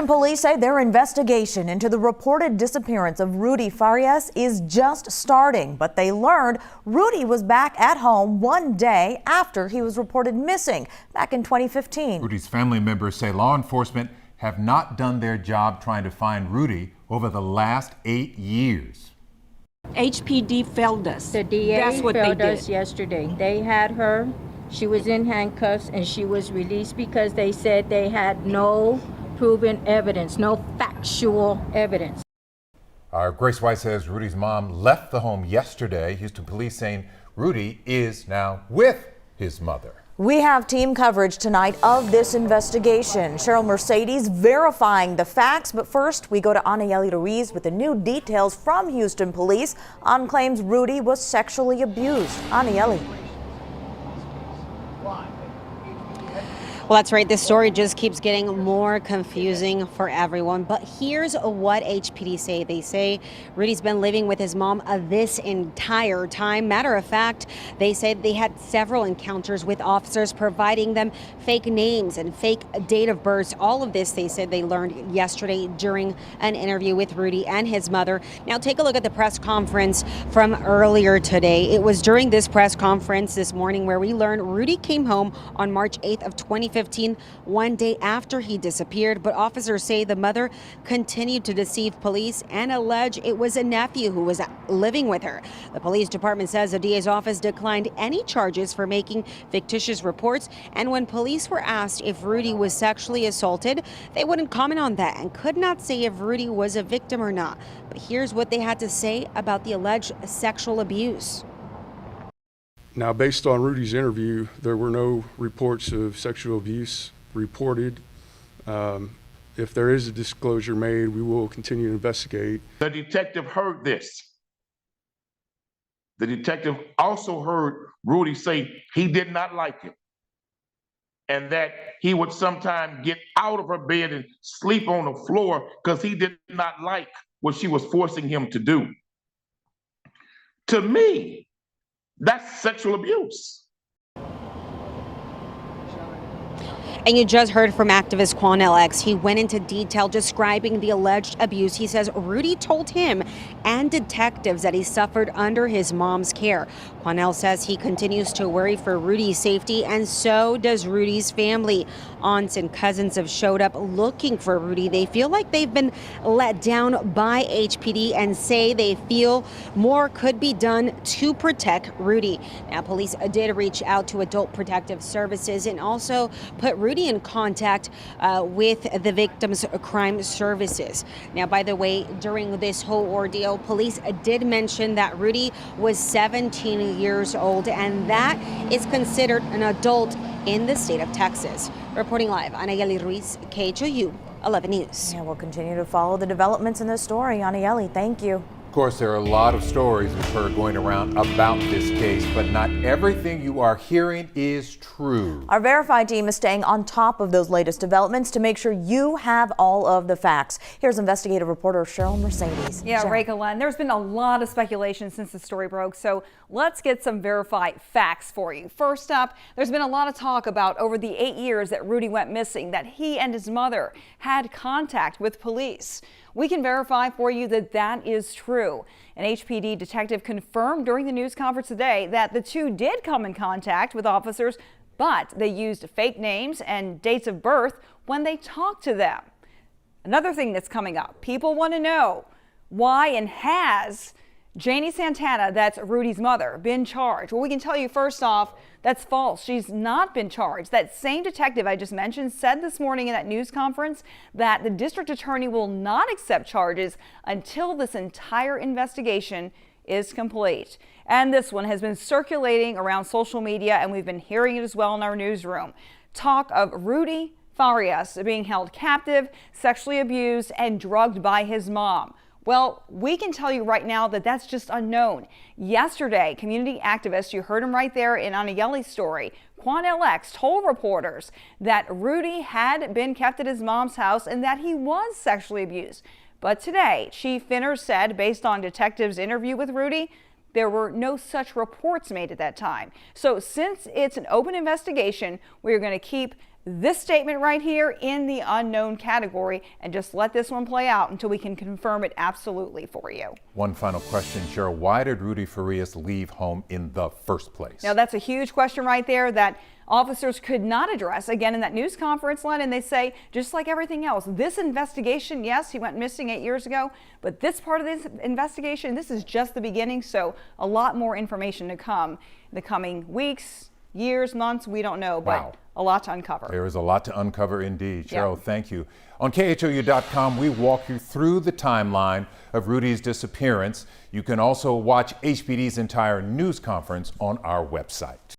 Police say their investigation into the reported disappearance of Rudy Farias is just starting, but they learned Rudy was back at home one day after he was reported missing back in 2015. Rudy's family members say law enforcement have not done their job trying to find Rudy over the last 8 years. HPD failed us. The DA That's what failed they did. us yesterday. They had her, she was in handcuffs, and she was released because they said they had no proven evidence, no factual evidence. Our Grace White says Rudy's mom left the home yesterday. Houston police saying Rudy is now with his mother. We have team coverage tonight of this investigation. Cheryl Mercedes verifying the facts, but first we go to Anayeli Ruiz with the new details from Houston police on claims Rudy was sexually abused. Anayeli. Well, that's right. This story just keeps getting more confusing for everyone. But here's what HPD say. They say Rudy's been living with his mom this entire time. Matter of fact, they say they had several encounters with officers providing them fake names and fake date of births. All of this, they said they learned yesterday during an interview with Rudy and his mother. Now, take a look at the press conference from earlier today. It was during this press conference this morning where we learned Rudy came home on March 8th of 2015, one day after he disappeared, but officers say the mother continued to deceive police and allege it was a nephew who was living with her. The police department says the DA's office declined any charges for making fictitious reports, and when police were asked if Rudy was sexually assaulted, they wouldn't comment on that and could not say if Rudy was a victim or not. But here's what they had to say about the alleged sexual abuse. Now, based on Rudy's interview, there were no reports of sexual abuse reported. If there is a disclosure made, we will continue to investigate. The detective heard this. The detective also heard Rudy say he did not like him and that he would sometimes get out of her bed and sleep on the floor because he did not like what she was forcing him to do. To me, that's sexual abuse. And you just heard from activist Quanell X. He went into detail describing the alleged abuse. He says Rudy told him and detectives that he suffered under his mom's care. Quanell says he continues to worry for Rudy's safety, and so does Rudy's family. Aunts and cousins have showed up looking for Rudy. They feel like they've been let down by HPD and say they feel more could be done to protect Rudy. Now, police did reach out to Adult Protective Services and also put Rudy in contact with the victim's crime services. Now, by the way, during this whole ordeal, police did mention that Rudy was 17 years old, and that is considered an adult in the state of Texas. Reporting live, Anayeli Ruiz, KHOU 11 News. Yeah, we'll continue to follow the developments in this story. Anayeli, thank you. Of course, there are a lot of stories we've heard going around about this case, but not everything you are hearing is true. Our Verified team is staying on top of those latest developments to make sure you have all of the facts. Here's investigative reporter Cheryl Mercedes. Yeah, Cheryl. Rachel, and there's been a lot of speculation since the story broke, so let's get some verified facts for you. First up, there's been a lot of talk about over the 8 years that Rudy went missing, that he and his mother had contact with police. We can verify for you that that is true. An HPD detective confirmed during the news conference today that the two did come in contact with officers, but they used fake names and dates of birth when they talked to them. Another thing that's coming up, people want to know why and has Janie Santana, that's Rudy's mother, been charged? Well, we can tell you first off, that's false. She's not been charged. That same detective I just mentioned said this morning in that news conference that the district attorney will not accept charges until this entire investigation is complete. And this one has been circulating around social media, and we've been hearing it as well in our newsroom. Talk of Rudy Farias being held captive, sexually abused, and drugged by his mom. Well, we can tell you right now that that's just unknown. Yesterday, community activists, you heard him right there in Anayeli's story, Quanell X told reporters that Rudy had been kept at his mom's house and that he was sexually abused. But today, Chief Finner said, based on detectives' interview with Rudy, there were no such reports made at that time. So since it's an open investigation, we're going to keep this statement right here in the unknown category and just let this one play out until we can confirm it absolutely for you. One final question, Cheryl. Why did Rudy Farias leave home in the first place? Now, that's a huge question right there that officers could not address. Again, in that news conference, Len, and they say, just like everything else, this investigation, yes, he went missing 8 years ago, but this part of this investigation, this is just the beginning, so a lot more information to come in the coming weeks, years, months, we don't know, but Wow. a lot to uncover. There is a lot to uncover indeed. Yeah. Cheryl, thank you. On KHOU.com, we walk you through the timeline of Rudy's disappearance. You can also watch HPD's entire news conference on our website.